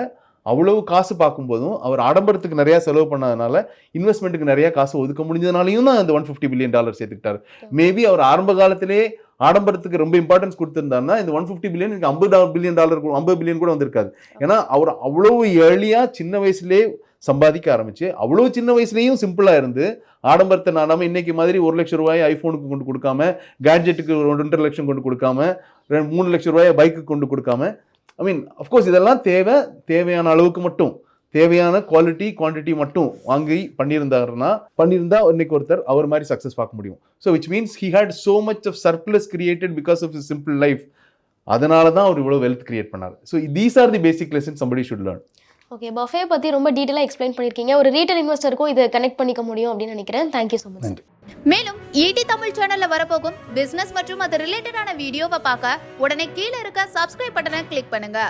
அவ்வளவு காசு பார்க்கும்போதும் அவர் ஆடம்பரத்துக்கு நிறையா செலவு பண்ணாதனால, இன்வெஸ்ட்மெண்ட்டுக்கு நிறையா காசு ஒதுக்க முடிஞ்சதுனாலையும் தான் அந்த $150 பில்லியன் சேர்த்துக்கிட்டார். மேபி அவர் ஆரம்ப காலத்திலே ஆடம்பரத்துக்கு ரொம்ப இம்பார்ட்டன்ஸ் கொடுத்துருந்தாருன்னா இந்த $150 பில்லியன் $50 பில்லியன் கூட வந்திருக்காது. ஏன்னா அவர் அவ்வளவு ஏர்லியாக சின்ன வயசுலேயே சம்பாதிக்க ஆரம்பிச்சு, அவ்வளோ சின்ன வயசுலேயும் சிம்பிளாக இருந்து ஆடம்பரத்தை நாடாமல் இன்னைக்கு மாதிரி ₹1,00,000 ஐஃபோனுக்கு கொண்டு கொடுக்காம, கேட்ஜெட்டுக்கு 2.5 லட்சம் கொண்டு கொடுக்காம, 3 லட்சம் ரூபாய் பைக்கு கொண்டு கொடுக்காம, ஐ மீன் அஃப்கோர்ஸ் இதெல்லாம் தேவையான அளவுக்கு மட்டும், தேவையான குவான்டிட்டி மட்டும் வாங்கி பண்ணியிருந்தா இன்னைக்கு ஒருத்தர் அவர் மாதிரி சக்ஸஸ் பார்க்க முடியும். So which means he had so much of surplus created because of his simple life. அதனால தான் அவர் இவ்வளோ வெல்த் கிரியேட் பண்ணார். So these are the basic lesson somebody should learn. Okay, Buffett பற்றி ரொம்ப டீட்டெயிலாக எக்ஸ்பிளைன் பண்ணியிருக்கீங்க. ஒரு ரீட்டைல் இன்வெஸ்டருக்கும் இதை கனெக்ட் பண்ணிக்க முடியும் அப்படின்னு நினைக்கிறேன். Thank you so much. மேலும் ஈடி தமிழ் சேனல்ல வரப்போகும் பிசினஸ் மற்றும் அது ரிலேட்டடான வீடியோவை பார்க்க உடனே கீழே இருக்க சப்ஸ்கிரைப் பட்டனை கிளிக் பண்ணுங்க.